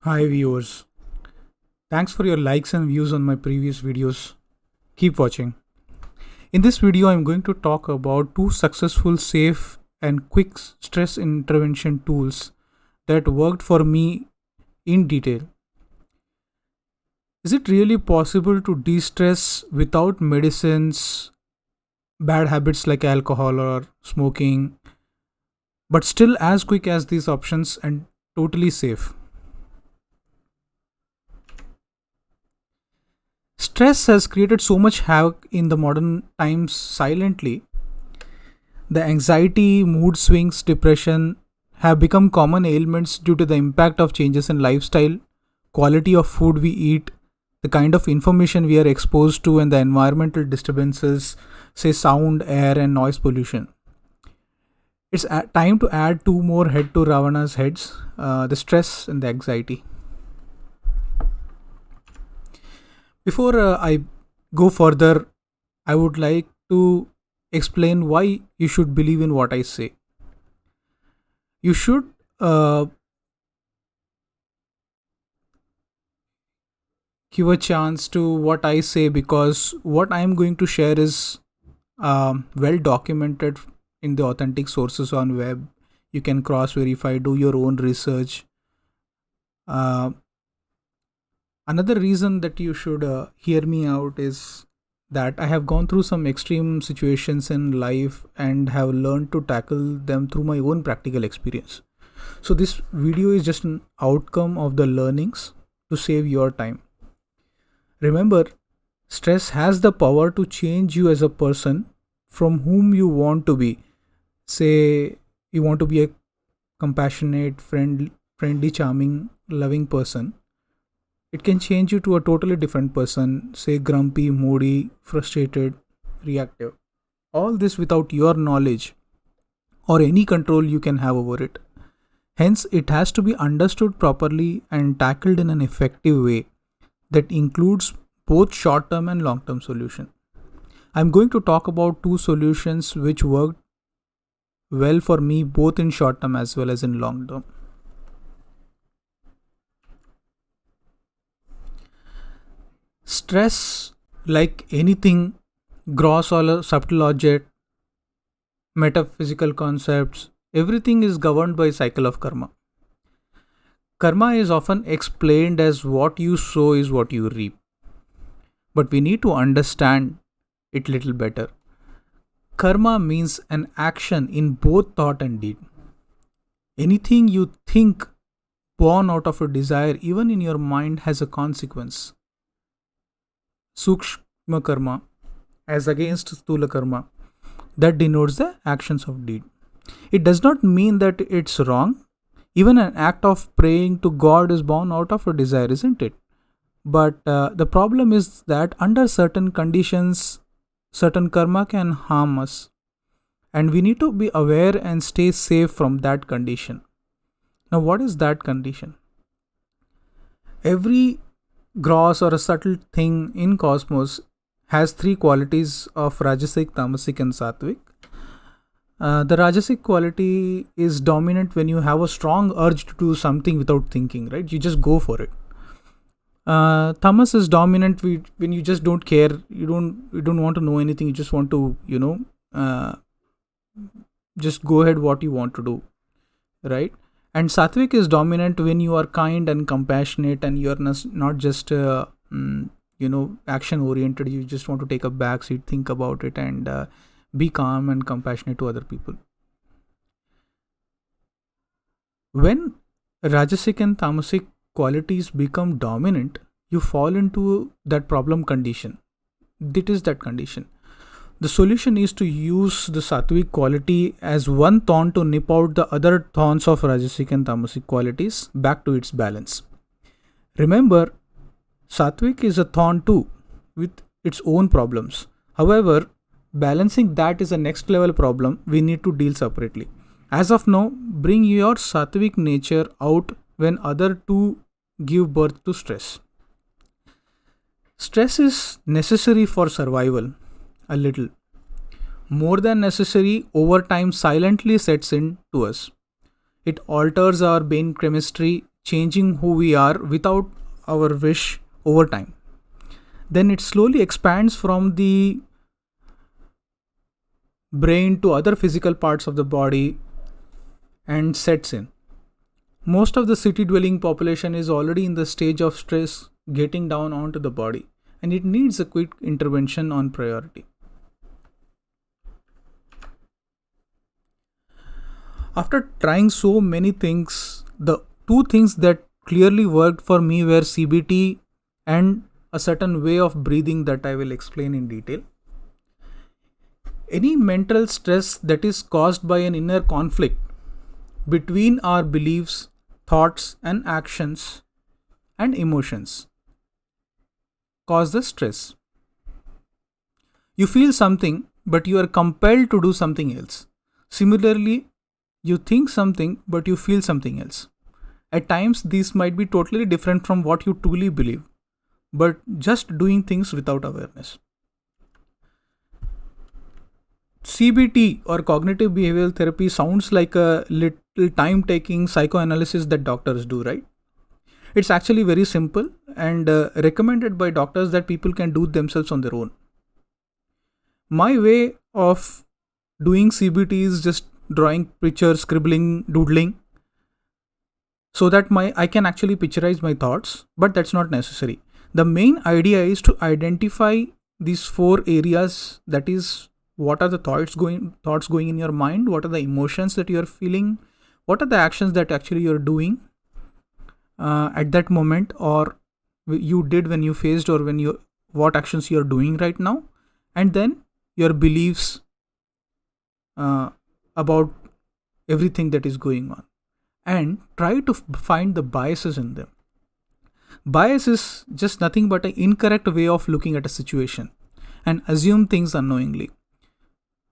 Hi viewers, thanks for your likes and views on my previous videos. Keep watching. In this video, I'm going to talk about two successful, safe, and quick stress intervention tools that worked for me in detail. Is it really possible to de stress without medicines, bad habits like alcohol or smoking, but still as quick as these options and totally safe? Stress has created so much havoc in the modern times silently. The anxiety, mood swings, depression have become common ailments due to the impact of changes in lifestyle, quality of food we eat, the kind of information we are exposed to, and the environmental disturbances, say sound, air, and noise pollution. It's time to add two more head to Ravana's heads, the stress and the anxiety. Before I go further, I would like to explain why you should believe in what I say. You should uh, give a chance to what I say because what I am going to share is well documented in the authentic sources on web. You can cross verify, do your own research. Uh, Another reason that you should hear me out is that I have gone through some extreme situations in life and have learned to tackle them through my own practical experience. So this video is just an outcome of the learnings to save your time. Remember, stress has the power to change you as a person from whom you want to be. Say you want to be a compassionate, friendly, charming, loving person. It can change you to a totally different person, say grumpy, moody, frustrated, reactive. All this without your knowledge or any control you can have over it. Hence, it has to be understood properly and tackled in an effective way that includes both short term and long term solution. I'm going to talk about two solutions which worked well for me both in short term as well as in long term. Stress, like anything, gross or subtle object, metaphysical concepts, everything is governed by cycle of karma. Karma is often explained as what you sow is what you reap, but we need to understand it little better. Karma means an action in both thought and deed. Anything you think born out of a desire, even in your mind, has a consequence. Sukshma karma, as against Sthula karma, that denotes the actions of deed. It does not mean that it's wrong. Even an act of praying to God is born out of a desire, isn't it? But the problem is that under certain conditions, certain karma can harm us, and we need to be aware and stay safe from that condition. Now, what is that condition? Every gross or a subtle thing in cosmos has three qualities of rajasic, tamasic, and sattvic. The rajasic quality is dominant when you have a strong urge to do something without thinking, right? You just go for it. Tamas is dominant when you just don't care. You don't want to know anything. You just want to uh, just go ahead what you want to do, right? And sattvic is dominant when you are kind and compassionate and you're not just action oriented. You just want to take a back seat, think about it, and be calm and compassionate to other people. When rajasic and tamasic qualities become dominant, you fall into that problem condition. That is that condition. The solution is to use the sattvic quality as one thorn to nip out the other thorns of rajasic and tamasic qualities back to its balance. Remember, sattvic is a thorn too, with its own problems. However, balancing that is a next level problem we need to deal separately. As of now, bring your sattvic nature out when other two give birth to stress. Stress is necessary for survival, a little. More than necessary, over time silently sets in to us. It alters our brain chemistry, changing who we are without our wish over time. Then it slowly expands from the brain to other physical parts of the body and sets in. Most of the city dwelling population is already in the stage of stress getting down onto the body, and it needs a quick intervention on priority. After trying so many things, the two things that clearly worked for me were CBT and a certain way of breathing that I will explain in detail. Any mental stress that is caused by an inner conflict between our beliefs, thoughts, and actions and emotions cause the stress. You feel something, but you are compelled to do something else. Similarly, you think something, but you feel something else. At times, these might be totally different from what you truly believe, but just doing things without awareness. CBT or cognitive behavioral therapy sounds like a little time taking psychoanalysis that doctors do, right? It's actually very simple and recommended by doctors that people can do themselves on their own. My way of doing CBT is just drawing pictures, scribbling, doodling, so that my I can actually picturize my thoughts, but that's not necessary. The main idea is to identify these four areas, that is, what are the thoughts going in your mind, what are the emotions that you are feeling, what are the actions that actually you're doing at that moment, or you did when you faced, or when you what actions you're doing right now, and then your beliefs about everything that is going on, and try to find the biases in them. Bias is just nothing but an incorrect way of looking at a situation and assume things unknowingly.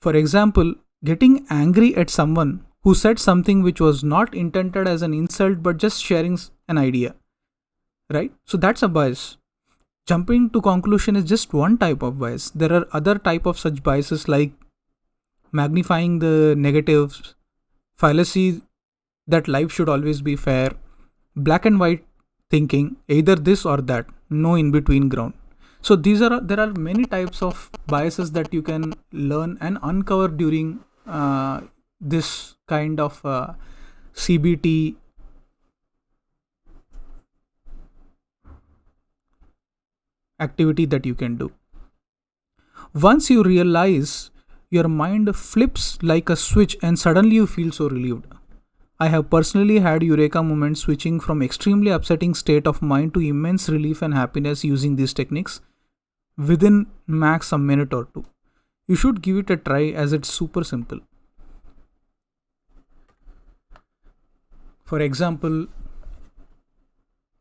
For example, getting angry at someone who said something which was not intended as an insult but just sharing an idea, right? So that's a bias. Jumping to conclusion is just one type of bias. There are other type of such biases like magnifying the negatives, fallacy that life should always be fair, black and white thinking, either this or that, no in between ground. So there are many types of biases that you can learn and uncover during this kind of CBT activity that you can do. Once you realize, your mind flips like a switch and suddenly you feel so relieved. I have personally had eureka moments switching from extremely upsetting state of mind to immense relief and happiness using these techniques within max a minute or two. You should give it a try as it's super simple. For example,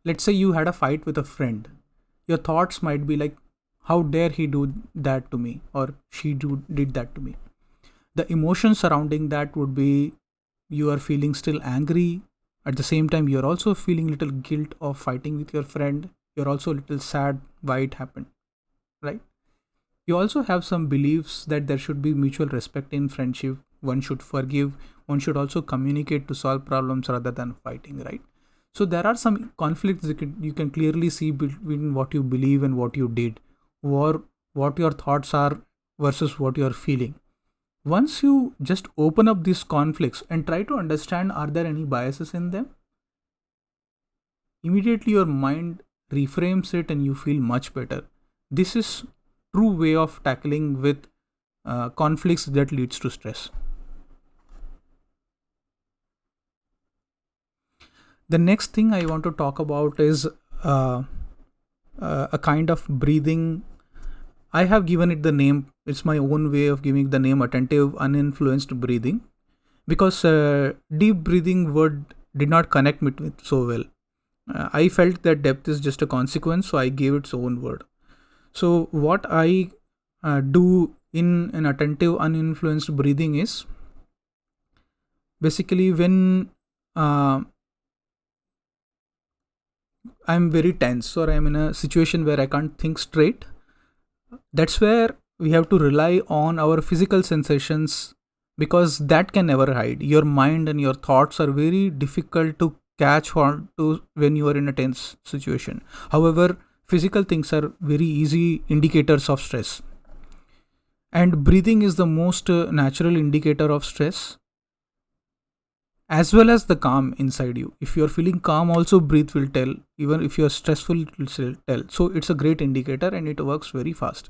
let's say you had a fight with a friend. Your thoughts might be like, how dare he do that to me, or did that to me. The emotion surrounding that would be, you are feeling still angry. At the same time, you're also feeling little guilt of fighting with your friend. You're also a little sad why it happened, right? You also have some beliefs that there should be mutual respect in friendship. One should forgive. One should also communicate to solve problems rather than fighting, right? So there are some conflicts that you can clearly see between what you believe and what you did, or what your thoughts are versus what you are feeling. Once you just open up these conflicts and try to understand, are there any biases in them, immediately your mind reframes it and you feel much better. This is true way of tackling with conflicts that leads to stress. The next thing I want to talk about is a kind of breathing. I have given it the name, it's my own way of giving the name attentive uninfluenced breathing, because deep breathing word did not connect me with so well. I felt that depth is just a consequence, so I gave its own word. So what I do in an attentive uninfluenced breathing is basically when I'm very tense or I'm in a situation where I can't think straight, that's where we have to rely on our physical sensations, because that can never hide. Your mind and your thoughts are very difficult to catch on to when you are in a tense situation. However, physical things are very easy indicators of stress, and breathing is the most natural indicator of stress, as well as the calm inside you. If you're feeling calm, also breathe will tell. Even if you're stressful, it will still tell. So it's a great indicator and it works very fast.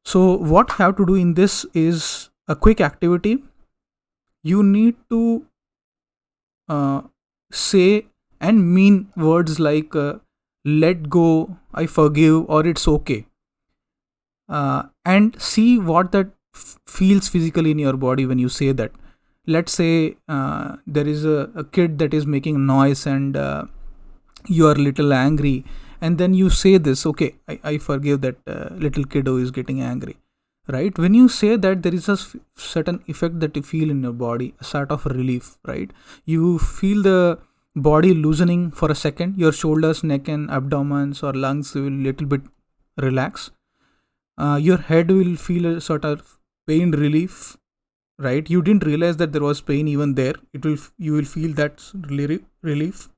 So what you have to do in this is a quick activity. You need to uh, say and mean words like let go, I forgive, or it's okay. And see what that feels physically in your body when you say that. Let's say there is a kid that is making noise, and you are a little angry, and then you say this, okay, I forgive that little kid who is getting angry, right? When you say that, there is a certain effect that you feel in your body, a sort of relief, right? You feel the body loosening for a second. Your shoulders, neck, and abdomens or lungs will little bit relax. Your head will feel a sort of pain relief, right? You didn't realize that there was pain even there. You will feel that relief.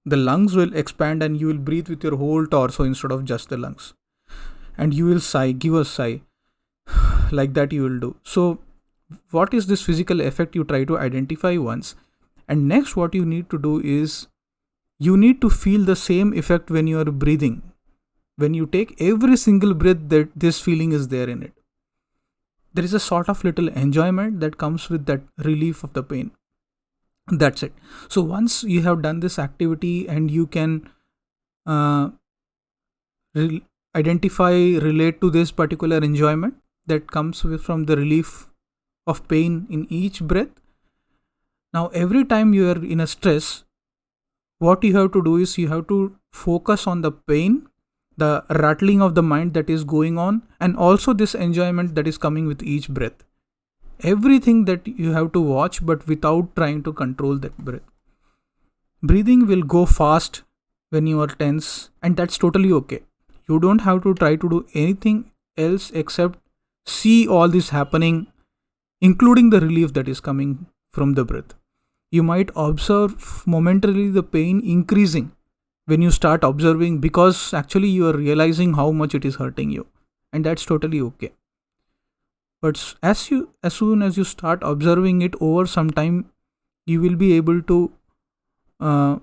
The lungs will expand and you will breathe with your whole torso instead of just the lungs, and you will sigh, give a sigh, like that you will do. So what is this physical effect? You try to identify once, and next what you need to do is you need to feel the same effect when you are breathing. When you take every single breath, that this feeling is there in it. There is a sort of little enjoyment that comes with that relief of the pain. That's it. So once you have done this activity and you can uh, identify, relate to this particular enjoyment that comes from the relief of pain in each breath. Now every time you are in a stress, what you have to do is you have to focus on the pain, the rattling of the mind that is going on, and also this enjoyment that is coming with each breath. Everything that you have to watch, but without trying to control that breath. Breathing will go fast when you are tense, and that's totally okay. You don't have to try to do anything else except see all this happening, including the relief that is coming from the breath. You might observe momentarily the pain increasing when you start observing, because actually you are realizing how much it is hurting you, and that's totally okay. But as soon as you start observing it over some time, you will be able to uh,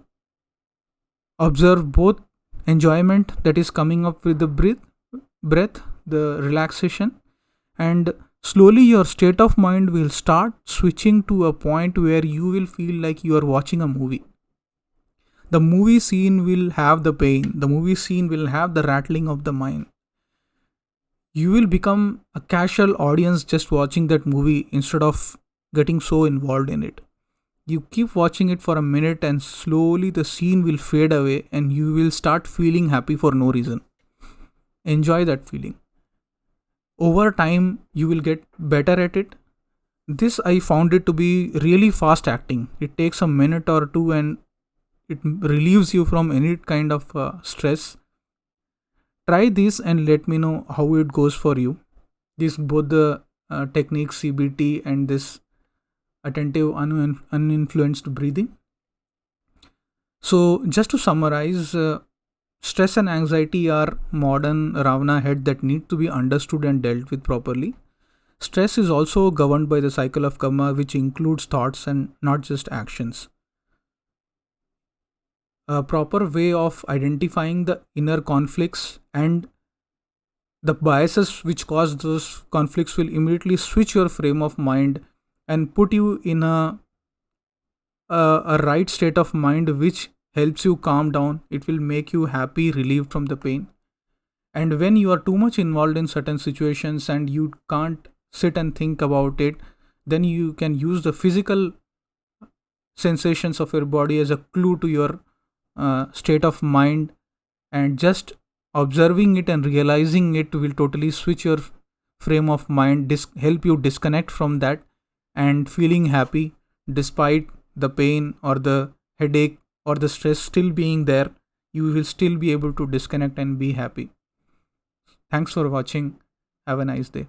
observe both enjoyment that is coming up with the breath, the relaxation, and slowly your state of mind will start switching to a point where you will feel like you are watching a movie. The movie scene will have the pain, the movie scene will have the rattling of the mind. You will become a casual audience just watching that movie instead of getting so involved in it. You keep watching it for a minute, and slowly the scene will fade away and you will start feeling happy for no reason. Enjoy that feeling. Over time, you will get better at it. This I found it to be really fast acting. It takes a minute or two and it relieves you from any kind of stress. Try this and let me know how it goes for you. This both the technique CBT and this attentive uninfluenced breathing. So just to summarize, stress and anxiety are modern Ravana head that need to be understood and dealt with properly. Stress is also governed by the cycle of karma, which includes thoughts and not just actions. A proper way of identifying the inner conflicts and the biases which cause those conflicts will immediately switch your frame of mind and put you in a right state of mind, which helps you calm down. It will make you happy, relieved from the pain. And when you are too much involved in certain situations and you can't sit and think about it, then you can use the physical sensations of your body as a clue to your state of mind, and just observing it and realizing it will totally switch your frame of mind, help you disconnect from that and feeling happy despite the pain or the headache or the stress still being there. You will still be able to disconnect and be happy. Thanks for watching. Have a nice day.